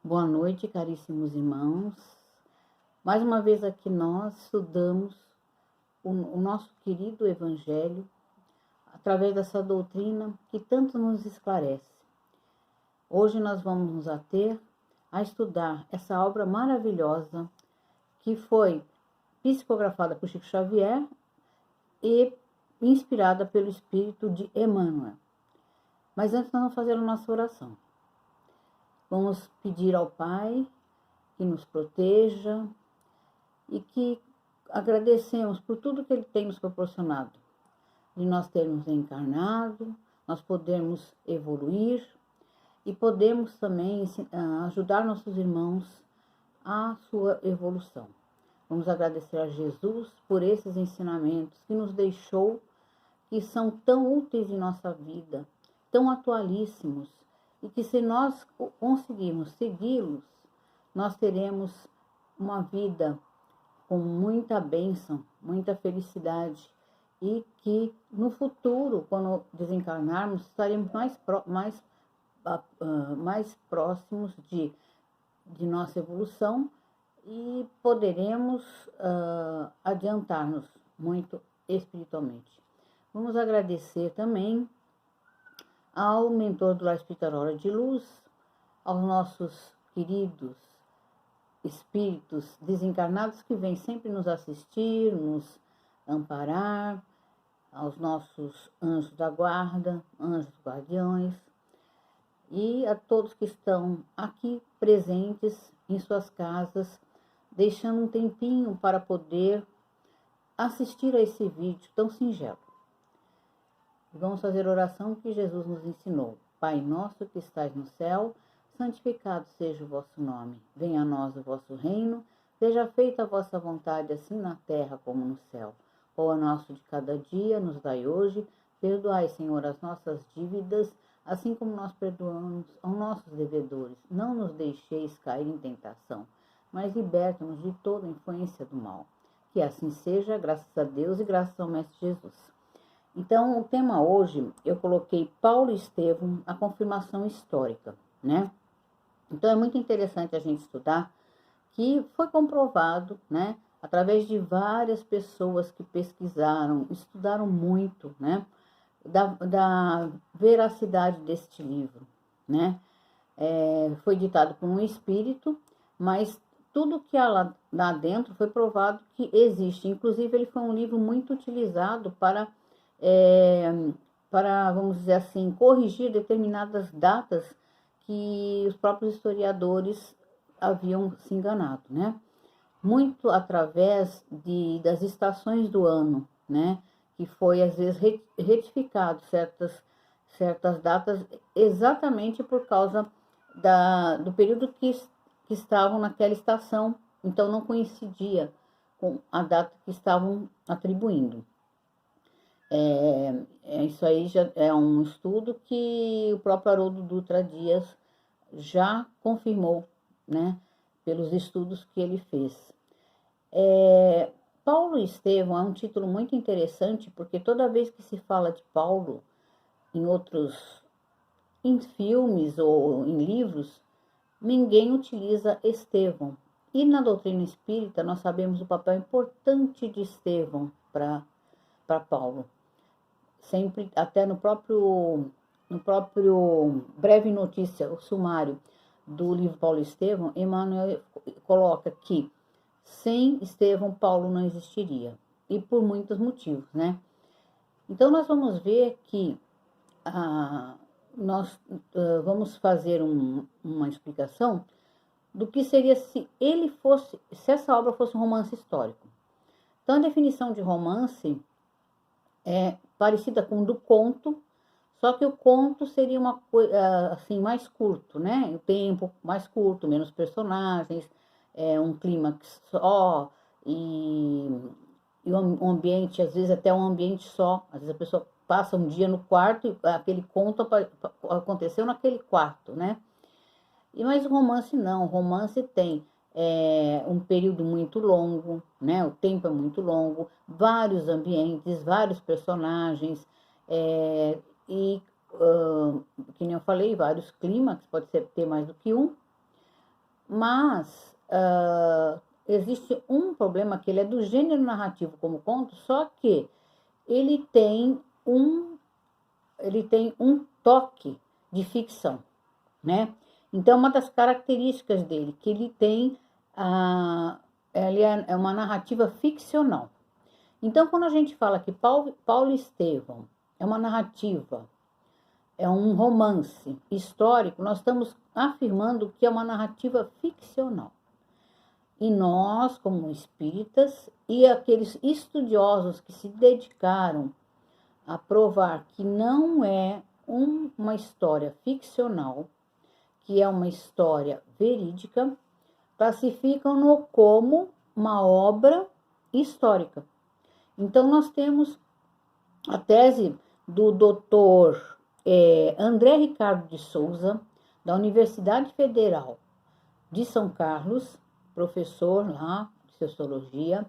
Boa noite, caríssimos irmãos. Mais uma vez aqui nós estudamos o nosso querido Evangelho através dessa doutrina que tanto nos esclarece. Hoje nós vamos nos ater a estudar essa obra maravilhosa que foi psicografada por Chico Xavier e inspirada pelo Espírito de Emmanuel. Mas antes nós vamos fazer a nossa oração. Vamos pedir ao Pai que nos proteja e que agradecemos por tudo que Ele tem nos proporcionado, de nós termos encarnado, nós podermos evoluir e podemos também ajudar nossos irmãos à sua evolução. Vamos agradecer a Jesus por esses ensinamentos que nos deixou, que são tão úteis em nossa vida, tão atualíssimos, e que se nós conseguirmos segui-los, nós teremos uma vida com muita bênção, muita felicidade, e que no futuro, quando desencarnarmos, estaremos mais próximos de nossa evolução e poderemos adiantar-nos muito espiritualmente. Vamos agradecer também ao mentor do Lar Espírita Aurora de Luz, aos nossos queridos espíritos desencarnados que vêm sempre nos assistir, nos amparar, aos nossos anjos da guarda, anjos guardiões, e a todos que estão aqui presentes em suas casas, deixando um tempinho para poder assistir a esse vídeo tão singelo. Vamos fazer a oração que Jesus nos ensinou. Pai nosso que estais no céu, santificado seja o vosso nome. Venha a nós o vosso reino, seja feita a vossa vontade, assim na terra como no céu. O pão nosso de cada dia nos dai hoje. Perdoai, Senhor, as nossas dívidas, assim como nós perdoamos aos nossos devedores. Não nos deixeis cair em tentação, mas liberta-nos de toda influência do mal. Que assim seja, graças a Deus e graças ao Mestre Jesus. Então, o tema hoje, eu coloquei Paulo e Estevão, a confirmação histórica, né? Então, é muito interessante a gente estudar que foi comprovado, né? Através de várias pessoas que pesquisaram, estudaram muito, né? Da veracidade deste livro, né? Foi ditado por um espírito, mas tudo que há lá dentro foi provado que existe. Inclusive, ele foi um livro muito utilizado para, vamos dizer assim, corrigir determinadas datas que os próprios historiadores haviam se enganado, né? Muito através das estações do ano, né? Que foi, às vezes, retificado certas datas exatamente por causa do período que estavam naquela estação, então não coincidia com a data que estavam atribuindo. Isso aí já é um estudo que o próprio Haroldo Dutra Dias já confirmou, né, pelos estudos que ele fez. Paulo e Estevão é um título muito interessante, porque toda vez que se fala de Paulo em filmes ou em livros, ninguém utiliza Estevão. E na doutrina espírita nós sabemos o papel importante de Estevão para Paulo. Sempre, até no próprio breve notícia, o sumário do livro Paulo e Estevão, Emmanuel coloca que sem Estevão, Paulo não existiria. E por muitos motivos, né? Então, nós vamos ver que nós vamos fazer uma explicação do que seria se essa obra fosse um romance histórico. Então, a definição de romance é parecida com o do conto, só que o conto seria uma coisa assim mais curto, né? O tempo mais curto, menos personagens, um clímax só e um ambiente, às vezes até um ambiente só. Às vezes a pessoa passa um dia no quarto e aquele conto aconteceu naquele quarto, né? Mas o romance não, o romance tem um período muito longo, né? O tempo é muito longo, vários ambientes, vários personagens, que nem eu falei, vários clímax, pode ter mais do que um. Mas existe um problema que ele é do gênero narrativo como conto, só que ele tem um toque de ficção, né? Então, uma das características dele, que ele tem, ele é uma narrativa ficcional. Então, quando a gente fala que Paulo Estevão é uma narrativa, é um romance histórico, nós estamos afirmando que é uma narrativa ficcional. E nós, como espíritas, e aqueles estudiosos que se dedicaram a provar que não é uma história ficcional, que é uma história verídica, classificam-no como uma obra histórica. Então, nós temos a tese do doutor André Ricardo de Souza, da Universidade Federal de São Carlos, professor lá de Sociologia,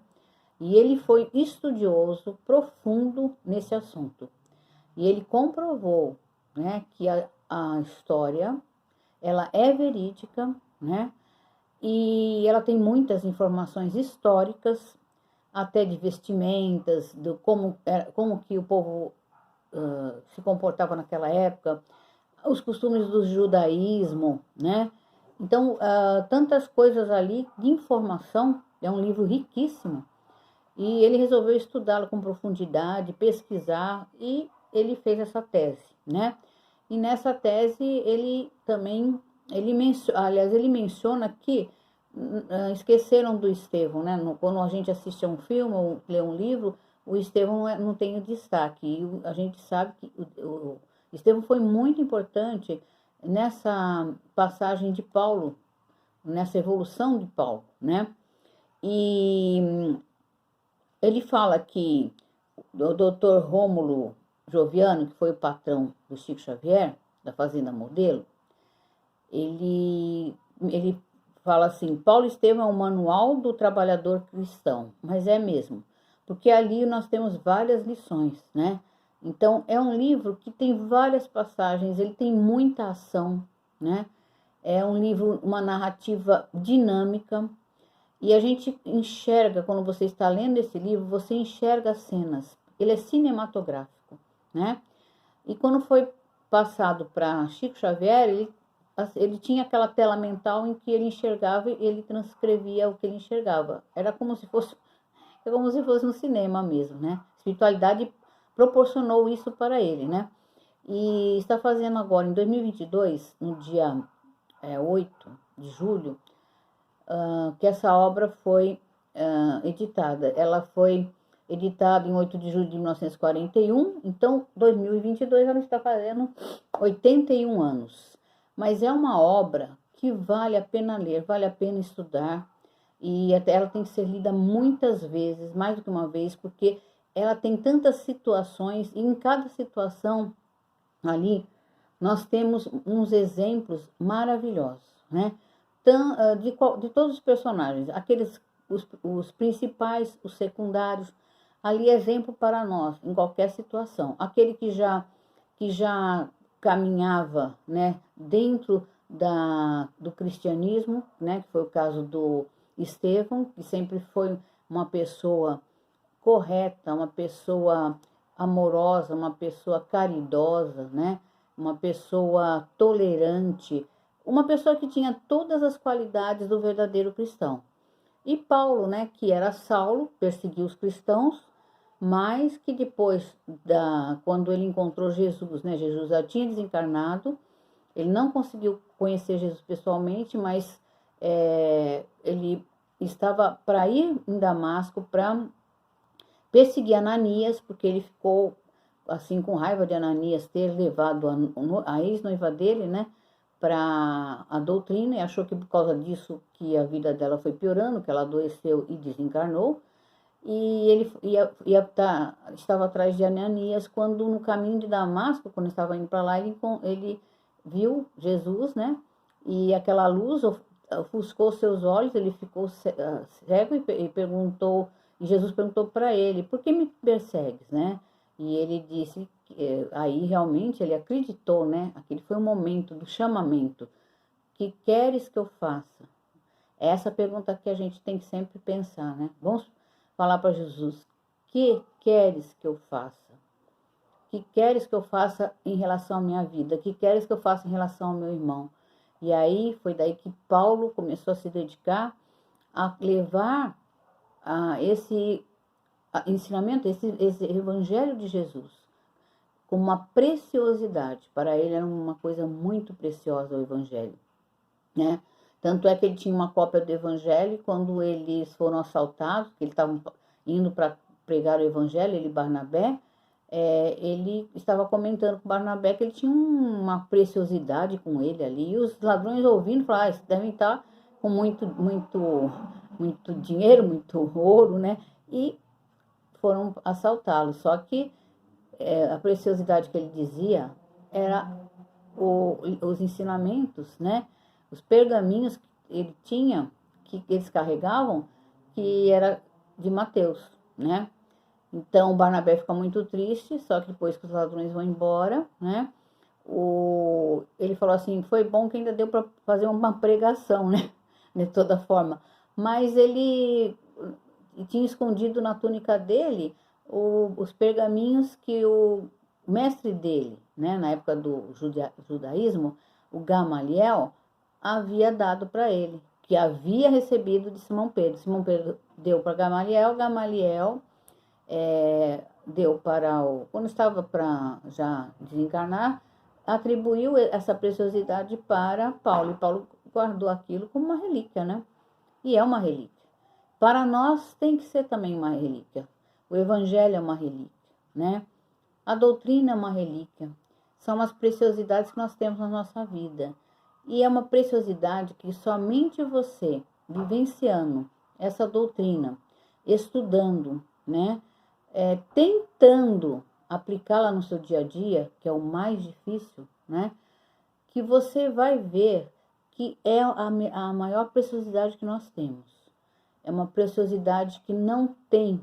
e ele foi estudioso profundo nesse assunto. E ele comprovou, né, que a história, ela é verídica, né, e ela tem muitas informações históricas, até de vestimentas, do como que o povo se comportava naquela época, os costumes do judaísmo, né? Então, tantas coisas ali de informação, é um livro riquíssimo, e ele resolveu estudá-lo com profundidade, pesquisar, e ele fez essa tese, né? E nessa tese ele também, ele menciona que esqueceram do Estevão, né? Quando a gente assiste a um filme ou lê um livro, o Estevão não tem o destaque. E a gente sabe que o Estevão foi muito importante nessa passagem de Paulo, nessa evolução de Paulo, né? E ele fala que o doutor Rômulo Joviano, que foi o patrão do Chico Xavier, da Fazenda Modelo, ele fala assim: Paulo Estevão é um manual do trabalhador cristão, mas é mesmo, porque ali nós temos várias lições, né? Então, é um livro que tem várias passagens, ele tem muita ação, né? É um livro, uma narrativa dinâmica, e a gente enxerga, quando você está lendo esse livro, você enxerga as cenas, ele é cinematográfico, né? E quando foi passado para Chico Xavier, ele tinha aquela tela mental em que ele enxergava e ele transcrevia o que ele enxergava. Era como se fosse no cinema mesmo, né? A espiritualidade proporcionou isso para ele, né? E está fazendo agora, em 2022, no dia 8 de julho, que essa obra foi editada. Ela foi editada em 8 de julho de 1941, então 2022 ela está fazendo 81 anos. Mas é uma obra que vale a pena ler, vale a pena estudar, e até ela tem que ser lida muitas vezes, mais do que uma vez, porque ela tem tantas situações, e em cada situação ali nós temos uns exemplos maravilhosos, né? De todos os personagens, os principais, os secundários, ali exemplo para nós, em qualquer situação. Aquele que já caminhava, né, dentro do cristianismo, né, que foi o caso do Estevão, que sempre foi uma pessoa correta, uma pessoa amorosa, uma pessoa caridosa, né, uma pessoa tolerante, uma pessoa que tinha todas as qualidades do verdadeiro cristão. E Paulo, né, que era Saulo, perseguiu os cristãos, mas que depois, quando ele encontrou Jesus, né, Jesus já tinha desencarnado, ele não conseguiu conhecer Jesus pessoalmente, mas ele estava para ir em Damasco para perseguir Ananias, porque ele ficou assim com raiva de Ananias ter levado a ex-noiva dele, né, para a doutrina, e achou que por causa disso que a vida dela foi piorando, que ela adoeceu e desencarnou. E ele estava atrás de Ananias, quando no caminho de Damasco, quando estava indo para lá, ele viu Jesus, né? E aquela luz ofuscou seus olhos, ele ficou cego e perguntou, e Jesus perguntou para ele: por que me persegues, né? E ele disse, aí realmente ele acreditou, né? Aquele foi o momento do chamamento. Que queres que eu faça? É essa pergunta que a gente tem que sempre pensar, né? Vamos falar para Jesus: que queres que eu faça? Que queres que eu faça em relação à minha vida? Que queres que eu faça em relação ao meu irmão? E aí foi daí que Paulo começou a se dedicar a levar esse ensinamento, esse evangelho de Jesus, com uma preciosidade. Para ele era uma coisa muito preciosa o evangelho, né? Tanto é que ele tinha uma cópia do evangelho e quando eles foram assaltados, que eles estavam indo para pregar o evangelho, ele e Barnabé, ele estava comentando com o Barnabé que ele tinha uma preciosidade com ele ali, e os ladrões ouvindo falaram: eles devem estar com muito dinheiro, muito ouro, né? E foram assaltá-lo. Só que a preciosidade que ele dizia era os ensinamentos, né? Os pergaminhos que ele tinha, que eles carregavam, que era de Mateus, né? Então, o Barnabé fica muito triste, só que depois que os ladrões vão embora, né? Ele falou assim: foi bom que ainda deu para fazer uma pregação, né? De toda forma. Mas ele tinha escondido na túnica dele os pergaminhos que o mestre dele, né? Na época do judaísmo, o Gamaliel, havia dado para ele, que havia recebido de Simão Pedro. Simão Pedro deu para Gamaliel, Gamaliel deu para quando estava para já desencarnar, atribuiu essa preciosidade para Paulo, e Paulo guardou aquilo como uma relíquia, né? E é uma relíquia. Para nós tem que ser também uma relíquia. O evangelho é uma relíquia, né? A doutrina é uma relíquia. São as preciosidades que nós temos na nossa vida. E é uma preciosidade que somente você, vivenciando essa doutrina, estudando, né? Tentando aplicá-la no seu dia a dia, que é o mais difícil, né? Que você vai ver que é a maior preciosidade que nós temos. É uma preciosidade que não tem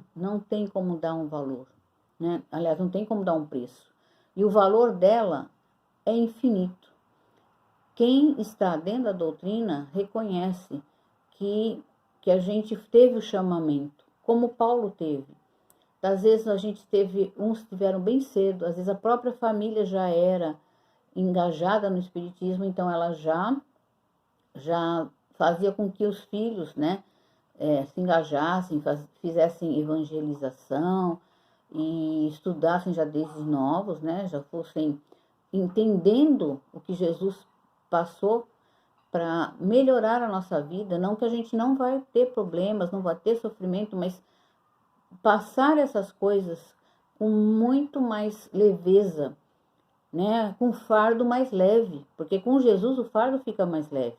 como dar um valor, né? Aliás, não tem como dar um preço. E o valor dela é infinito. Quem está dentro da doutrina reconhece que a gente teve o chamamento, como Paulo teve. Às vezes a gente uns tiveram bem cedo, às vezes a própria família já era engajada no espiritismo, então ela já fazia com que os filhos, né, se engajassem, fizessem evangelização e estudassem já desde novos, né, já fossem entendendo o que Jesus passou para melhorar a nossa vida. Não que a gente não vai ter problemas, não vai ter sofrimento, mas passar essas coisas com muito mais leveza, né? Com fardo mais leve, porque com Jesus o fardo fica mais leve.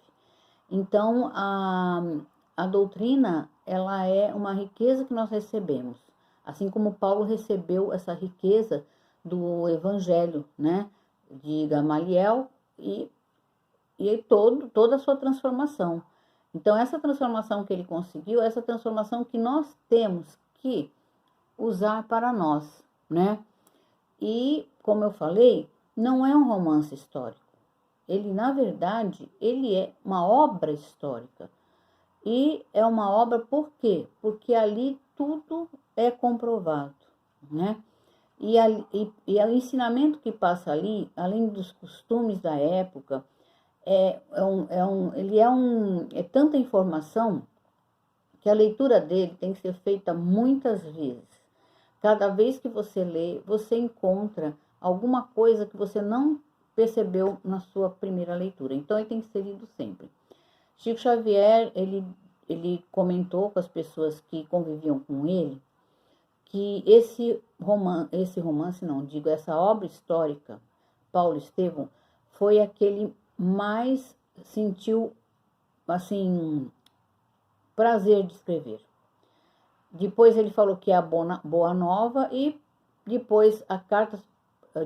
Então, a doutrina, ela é uma riqueza que nós recebemos, assim como Paulo recebeu essa riqueza do evangelho, né? De Gamaliel e toda a sua transformação. Então, essa transformação que ele conseguiu, essa transformação que nós temos que usar para nós, né? E, como eu falei, não é um romance histórico. Ele, na verdade, ele é uma obra histórica. E é uma obra por quê? Porque ali tudo é comprovado, né? E o ensinamento que passa ali, além dos costumes da época, é tanta informação que a leitura dele tem que ser feita muitas vezes. Cada vez que você lê, você encontra alguma coisa que você não percebeu na sua primeira leitura. Então, ele tem que ser lido sempre. Chico Xavier, ele comentou com as pessoas que conviviam com ele que essa obra histórica, Paulo Estevão, foi a que ele mais sentiu, assim, prazer de escrever. Depois ele falou que é a Boa Nova e depois a Carta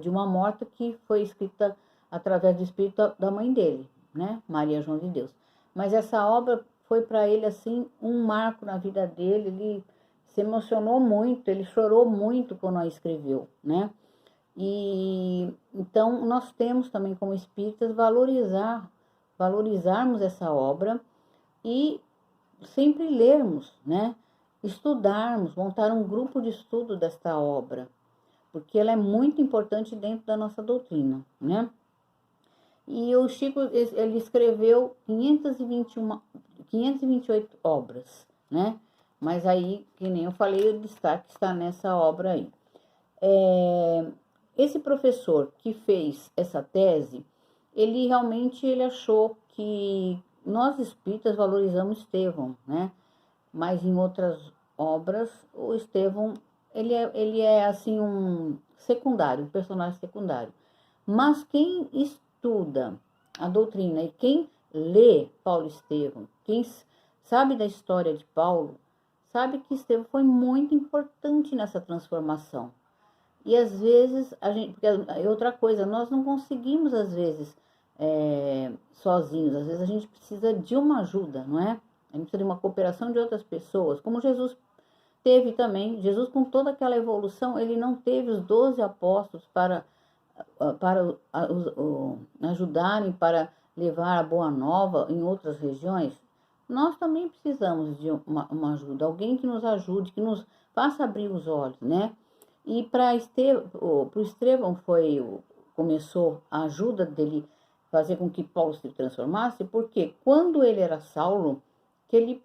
de uma Morta, que foi escrita através do espírito da mãe dele, né, Maria João de Deus. Mas essa obra foi para ele, assim, um marco na vida dele. Ele se emocionou muito, ele chorou muito quando a escreveu, né? E então nós temos também, como espíritas, valorizarmos essa obra e sempre lermos, né? Estudarmos, montar um grupo de estudo desta obra, porque ela é muito importante dentro da nossa doutrina, né? E o Chico, ele escreveu 528 obras, né? Mas aí, que nem eu falei, o destaque está nessa obra aí. Esse professor que fez essa tese, ele realmente achou que nós espíritas valorizamos Estevão, né? Mas em outras obras, o Estevão, ele é assim um secundário, um personagem secundário. Mas quem estuda a doutrina e quem lê Paulo Estevão, quem sabe da história de Paulo, sabe que Estevão foi muito importante nessa transformação. E às vezes, porque outra coisa, nós não conseguimos às vezes sozinhos, às vezes a gente precisa de uma ajuda, não é? A gente precisa de uma cooperação de outras pessoas, como Jesus teve também. Jesus, com toda aquela evolução, ele não teve os 12 apóstolos para ajudarem, para levar a boa nova em outras regiões. Nós também precisamos de uma ajuda, alguém que nos ajude, que nos faça abrir os olhos, né? E para o Estevão começou a ajuda dele fazer com que Paulo se transformasse, porque quando ele era Saulo, que ele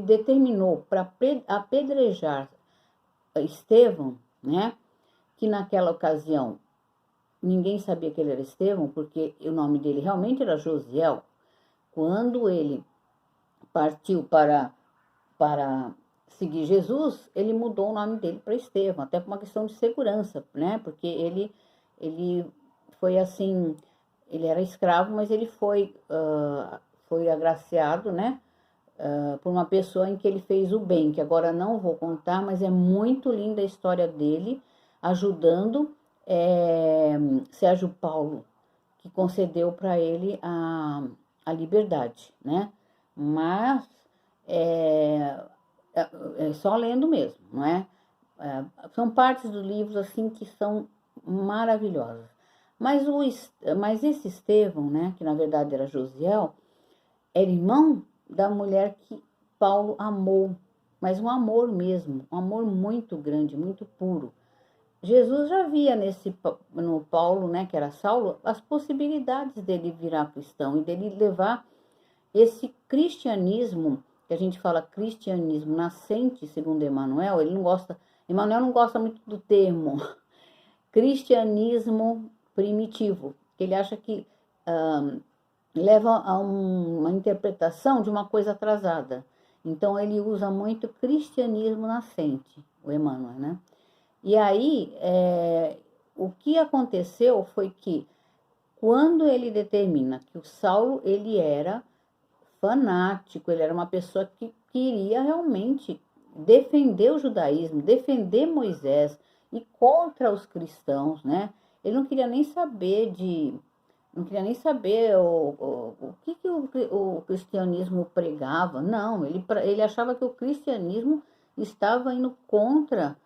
determinou para apedrejar Estevão, né? Que naquela ocasião ninguém sabia que ele era Estevão, porque o nome dele realmente era Josiel. Quando ele partiu para seguir Jesus, ele mudou o nome dele para Estevão, até por uma questão de segurança, né? Porque ele foi assim, ele era escravo, mas ele foi agraciado, né? Por uma pessoa em que ele fez o bem, que agora não vou contar, mas é muito linda a história dele, ajudando Sérgio Paulo, que concedeu para ele a liberdade, né? Mas só lendo mesmo, não é? São partes do livro assim que são maravilhosas. Mas esse Estevão, né, que na verdade era Josiel, era irmão da mulher que Paulo amou, mas um amor mesmo, um amor muito grande, muito puro. Jesus já via no Paulo, né, que era Saulo, as possibilidades dele virar cristão e dele levar esse cristianismo, que a gente fala cristianismo nascente, segundo Emmanuel, Emmanuel não gosta muito do termo cristianismo primitivo, que ele acha que leva a uma interpretação de uma coisa atrasada. Então ele usa muito cristianismo nascente, o Emmanuel, né? E aí, o que aconteceu foi que, quando ele determina que o Saulo, ele era fanático, ele era uma pessoa que queria realmente defender o judaísmo, defender Moisés e contra os cristãos, né? Ele não queria nem saber o que o cristianismo pregava. Não, ele achava que o cristianismo estava indo contra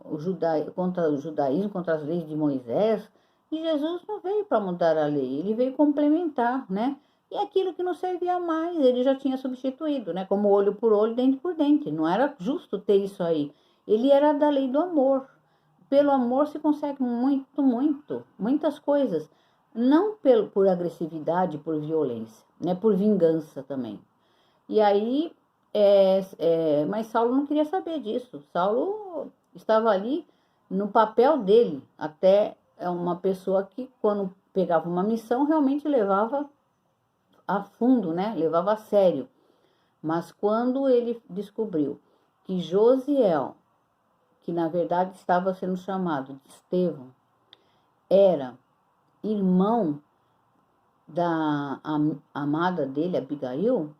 o judaísmo, contra as leis de Moisés, e Jesus não veio para mudar a lei, ele veio complementar, né? E aquilo que não servia mais, ele já tinha substituído, né? Como olho por olho, dente por dente. Não era justo ter isso aí. Ele era da lei do amor. Pelo amor se consegue muitas coisas. Não por agressividade, por violência, né? Por vingança também. E aí, mas Saulo não queria saber disso. Saulo estava ali no papel dele, até uma pessoa que, quando pegava uma missão, realmente levava a fundo, né? Levava a sério. Mas quando ele descobriu que Josiel, que na verdade estava sendo chamado de Estevão, era irmão da amada dele, Abigail,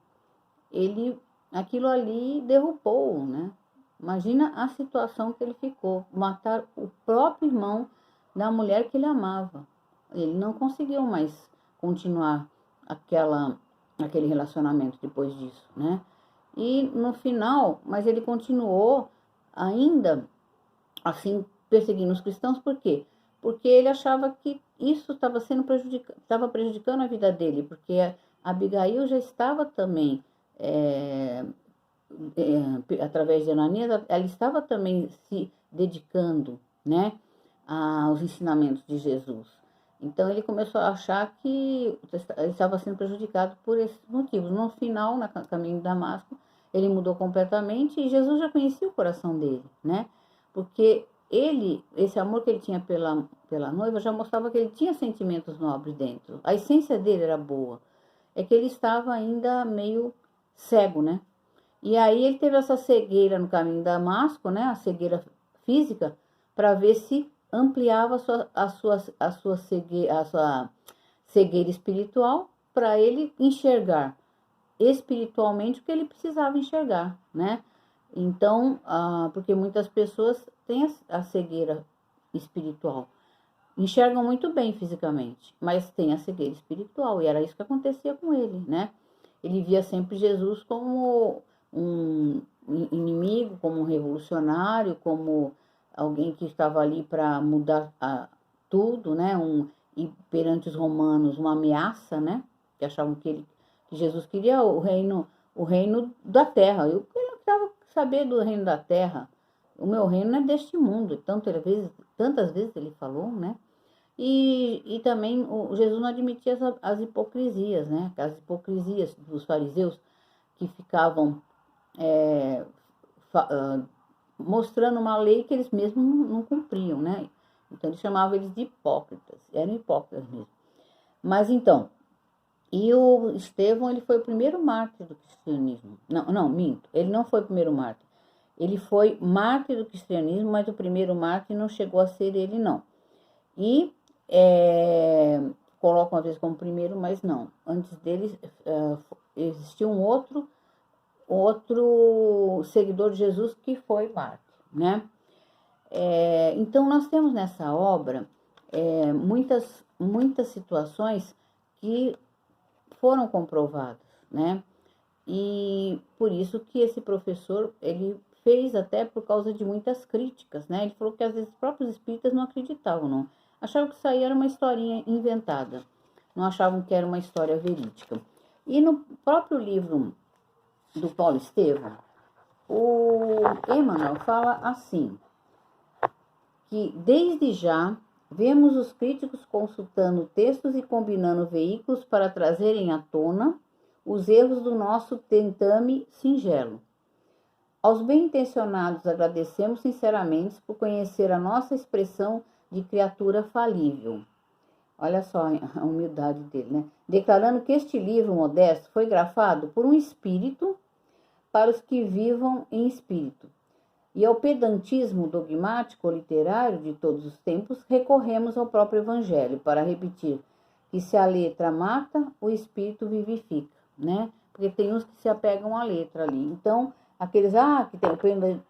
aquilo ali derrubou, né? Imagina a situação que ele ficou, matar o próprio irmão da mulher que ele amava. Ele não conseguiu mais continuar aquele relacionamento depois disso, né? E no final, mas ele continuou ainda assim perseguindo os cristãos. Por quê? Porque ele achava que isso estava prejudicando a vida dele, porque a Abigail já estava também através de Ananias, ela estava também se dedicando, né, aos ensinamentos de Jesus. Então ele começou a achar que ele estava sendo prejudicado por esses motivos. No final, no caminho de Damasco, ele mudou completamente e Jesus já conhecia o coração dele, né? Porque esse amor que ele tinha pela noiva já mostrava que ele tinha sentimentos nobres dentro. A essência dele era boa. É que ele estava ainda meio cego, né? E aí ele teve essa cegueira no caminho de Damasco, né? A cegueira física, para ver se ampliava a sua cegueira espiritual, para ele enxergar espiritualmente o que ele precisava enxergar, né? Então, porque muitas pessoas têm a cegueira espiritual, enxergam muito bem fisicamente, mas tem a cegueira espiritual, e era isso que acontecia com ele, né? Ele via sempre Jesus como um inimigo, como um revolucionário, como alguém que estava ali para mudar tudo, né? E perante os romanos, uma ameaça, né? Que achavam que Jesus queria o reino da terra. Eu não queria saber do reino da terra. O meu reino não é deste mundo. Tantas vezes ele falou, né? E também Jesus não admitia as hipocrisias, né? As hipocrisias dos fariseus que ficavam mostrando uma lei que eles mesmos não cumpriam, né? Então ele chamava eles de hipócritas, eram hipócritas mesmo. Mas então, e o Estevão, ele foi o primeiro mártir do cristianismo. Não, minto, ele não foi o primeiro mártir. Ele foi mártir do cristianismo, mas o primeiro mártir não chegou a ser ele, não. E colocam às vezes como primeiro, mas não. Antes dele existiu um outro seguidor de Jesus que foi mártir, né? Então nós temos nessa obra muitas situações que foram comprovadas, né? E por isso que esse professor, ele fez até por causa de muitas críticas, né? Ele falou que às vezes os próprios espíritas não acreditavam, não. Achavam que isso aí era uma historinha inventada. Não achavam que era uma história verídica. E no próprio livro do Paulo Estevão, o Emmanuel fala assim, que desde já vemos os críticos consultando textos e combinando veículos para trazerem à tona os erros do nosso tentame singelo. Aos bem-intencionados agradecemos sinceramente por conhecer a nossa expressão de criatura falível. Olha só a humildade dele, né? Declarando que este livro modesto foi grafado por um espírito para os que vivam em espírito. E ao pedantismo dogmático ou literário de todos os tempos, recorremos ao próprio Evangelho para repetir que se a letra mata, o espírito vivifica, né? Porque tem uns que se apegam à letra ali. Então, aqueles que tem o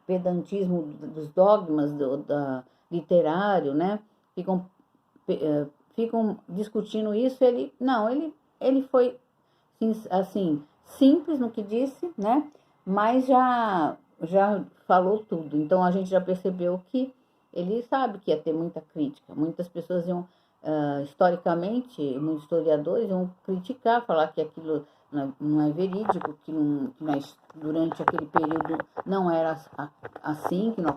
pedantismo dos dogmas literário, né? Ficam discutindo isso. Ele foi assim simples no que disse, né? Mas já falou tudo. Então a gente já percebeu que ele sabe que ia ter muita crítica. Muitas pessoas iam, historicamente, muitos historiadores iam criticar, falar que aquilo não é verídico, que durante aquele período não era assim, que não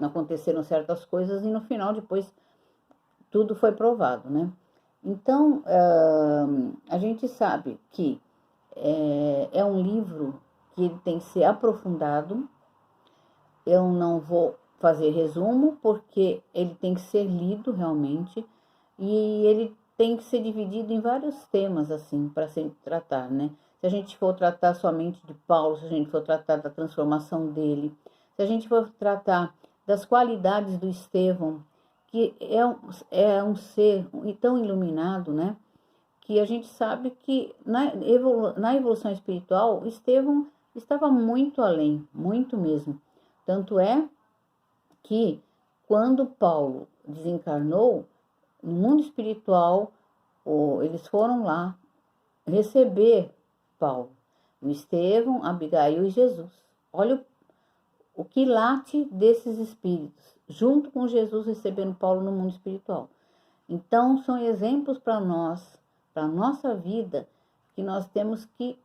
aconteceram certas coisas, e no final, depois, tudo foi provado, né? Então, a gente sabe que é um livro que ele tem que ser aprofundado. Eu não vou fazer resumo, porque ele tem que ser lido realmente, e ele tem que ser dividido em vários temas, assim, para se tratar, né? Se a gente for tratar somente de Paulo, se a gente for tratar da transformação dele, se a gente for tratar das qualidades do Estevão, que é um ser tão iluminado, né? Que a gente sabe que na evolução espiritual, Estevão estava muito além, muito mesmo. Tanto é que quando Paulo desencarnou, no mundo espiritual, eles foram lá receber Paulo, o Estevão, Abigail e Jesus. Olha o quilate desses espíritos, junto com Jesus recebendo Paulo no mundo espiritual. Então, são exemplos para nós, para a nossa vida, que nós temos que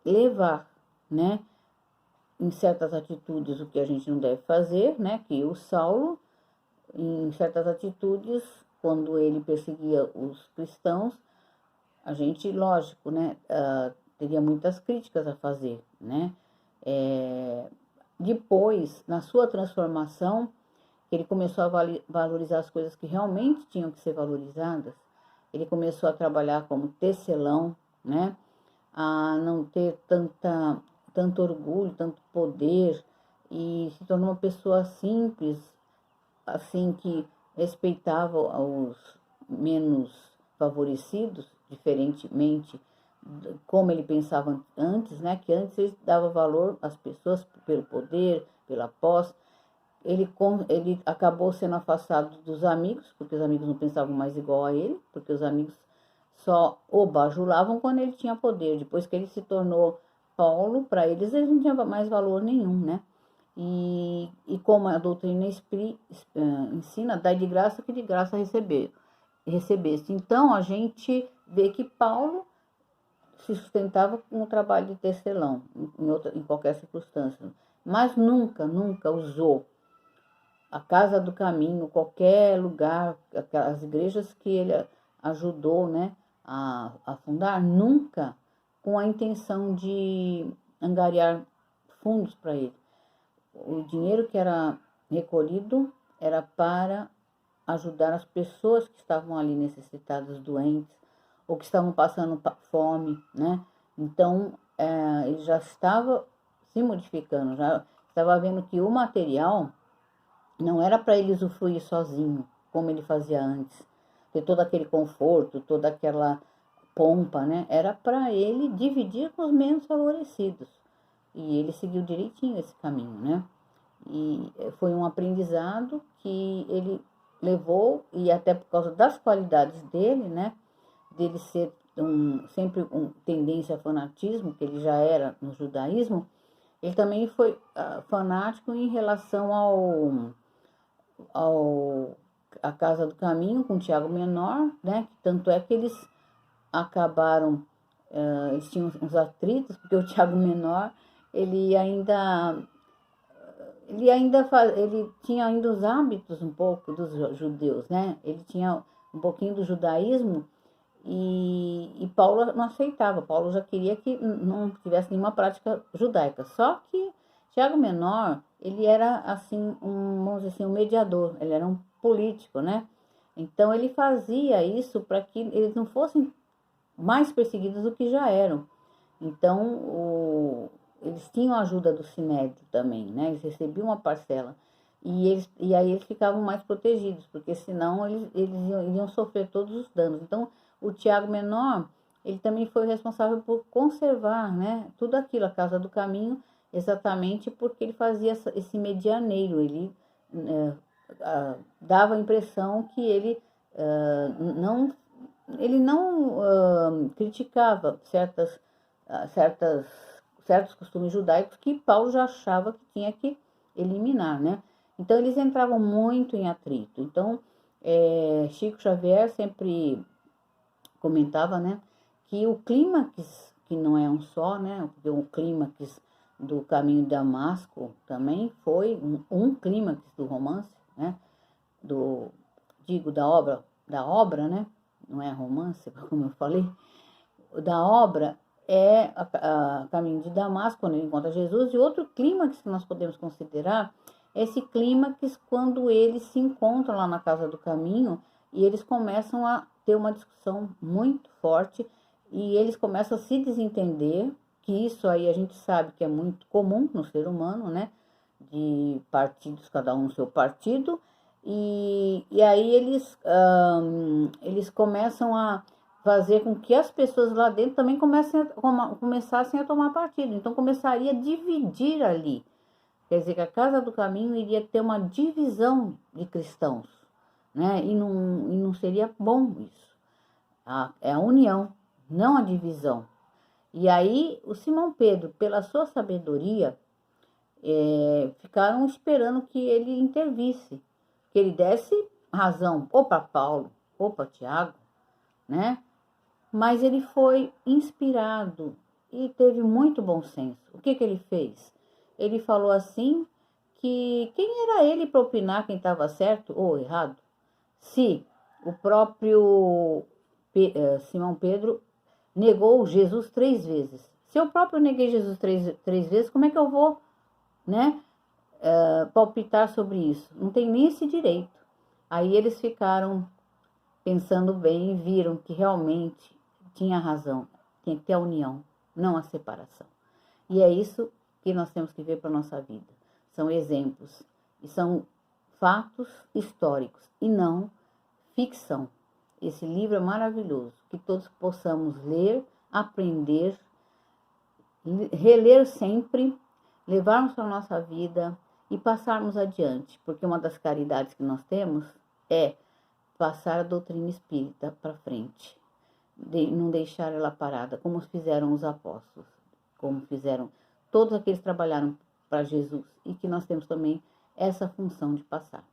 levar, né, em certas atitudes o que a gente não deve fazer, né, que o Saulo, em certas atitudes, quando ele perseguia os cristãos, a gente, lógico, né, teria muitas críticas a fazer, né. Depois, na sua transformação, ele começou a valorizar as coisas que realmente tinham que ser valorizadas. Ele começou a trabalhar como tecelão, né, a não ter tanto orgulho, tanto poder, e se tornou uma pessoa simples, assim, que respeitava os menos favorecidos, diferentemente como ele pensava antes, né? Que antes ele dava valor às pessoas pelo poder, pela posse. Ele acabou sendo afastado dos amigos, porque os amigos não pensavam mais igual a ele, porque os amigos só o bajulavam quando ele tinha poder. Depois que ele se tornou Paulo, para eles ele não tinha mais valor nenhum, né? E como a doutrina ensina, dai de graça que de graça recebeste. Então, a gente vê que Paulo se sustentava com o trabalho de tecelão, em qualquer circunstância. Mas nunca usou a Casa do Caminho, qualquer lugar, as igrejas que ele ajudou, né, a fundar, nunca com a intenção de angariar fundos para ele. O dinheiro que era recolhido era para ajudar as pessoas que estavam ali necessitadas, doentes, ou que estavam passando fome, né? Então, ele já estava se modificando, já estava vendo que o material não era para ele usufruir sozinho, como ele fazia antes, ter todo aquele conforto, toda aquela pompa, né? Era para ele dividir com os menos favorecidos. E ele seguiu direitinho esse caminho, né? E foi um aprendizado que ele levou, e até por causa das qualidades dele, né? Dele ser sempre tendência a fanatismo, que ele já era no judaísmo, ele também foi fanático em relação a Casa do Caminho com Tiago Menor, né? Tanto é que eles acabaram, eles tinham uns atritos, porque o Tiago Menor, ele tinha ainda os hábitos um pouco dos judeus, né? Ele tinha um pouquinho do judaísmo e Paulo não aceitava. Paulo já queria que não tivesse nenhuma prática judaica. Só que Tiago Menor, ele era assim, vamos dizer assim, um mediador, ele era um político, né? Então ele fazia isso para que eles não fossem mais perseguidos do que já eram. Então, eles tinham a ajuda do Sinédrio também, né? Eles recebiam uma parcela. E aí eles ficavam mais protegidos, porque senão eles iriam sofrer todos os danos. Então, o Tiago Menor, ele também foi responsável por conservar, né, tudo aquilo, a Casa do Caminho, exatamente porque ele fazia esse medianeiro. Ele dava a impressão que ele não criticava certos costumes judaicos que Paulo já achava que tinha que eliminar, né? Então, eles entravam muito em atrito. Então, Chico Xavier sempre comentava, né, que o clímax, que não é um só, né, porque o clímax do Caminho de Damasco também foi um clímax do romance, né, da obra, né, não é romance, como eu falei, da obra é a Caminho de Damasco, quando ele encontra Jesus, e outro clímax que nós podemos considerar é esse clímax quando eles se encontram lá na Casa do Caminho e eles começam a ter uma discussão muito forte e eles começam a se desentender, que isso aí a gente sabe que é muito comum no ser humano, né? De partidos, cada um no seu partido, e aí eles começam a fazer com que as pessoas lá dentro também começassem a tomar partido. Então, começaria a dividir ali. Quer dizer, que a Casa do Caminho iria ter uma divisão de cristãos, né? E não seria bom isso. É a união, não a divisão. E aí, o Simão Pedro, pela sua sabedoria, ficaram esperando que ele intervisse, que ele desse razão ou para Paulo ou para Tiago, né? Mas ele foi inspirado e teve muito bom senso. O que ele fez? Ele falou assim que quem era ele para opinar quem estava certo ou errado? Se o próprio Simão Pedro negou Jesus 3 vezes. Se eu próprio neguei Jesus três vezes, como é que eu vou, né, palpitar sobre isso? Não tem nem esse direito. Aí eles ficaram pensando bem e viram que realmente tinha razão. Tem que ter a união, não a separação. E é isso que nós temos que ver para a nossa vida. São exemplos e são fatos históricos e não ficção. Esse livro é maravilhoso, que todos possamos ler, aprender, reler sempre, levarmos para a nossa vida e passarmos adiante, porque uma das caridades que nós temos é passar a doutrina espírita para frente, não deixar ela parada, como fizeram os apóstolos, como fizeram todos aqueles que trabalharam para Jesus e que nós temos também essa função de passar.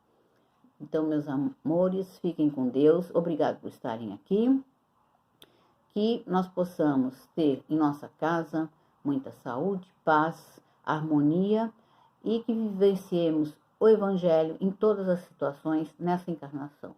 Então, meus amores, fiquem com Deus. Obrigado por estarem aqui. Que nós possamos ter em nossa casa muita saúde, paz, harmonia e que vivenciemos o Evangelho em todas as situações nessa encarnação.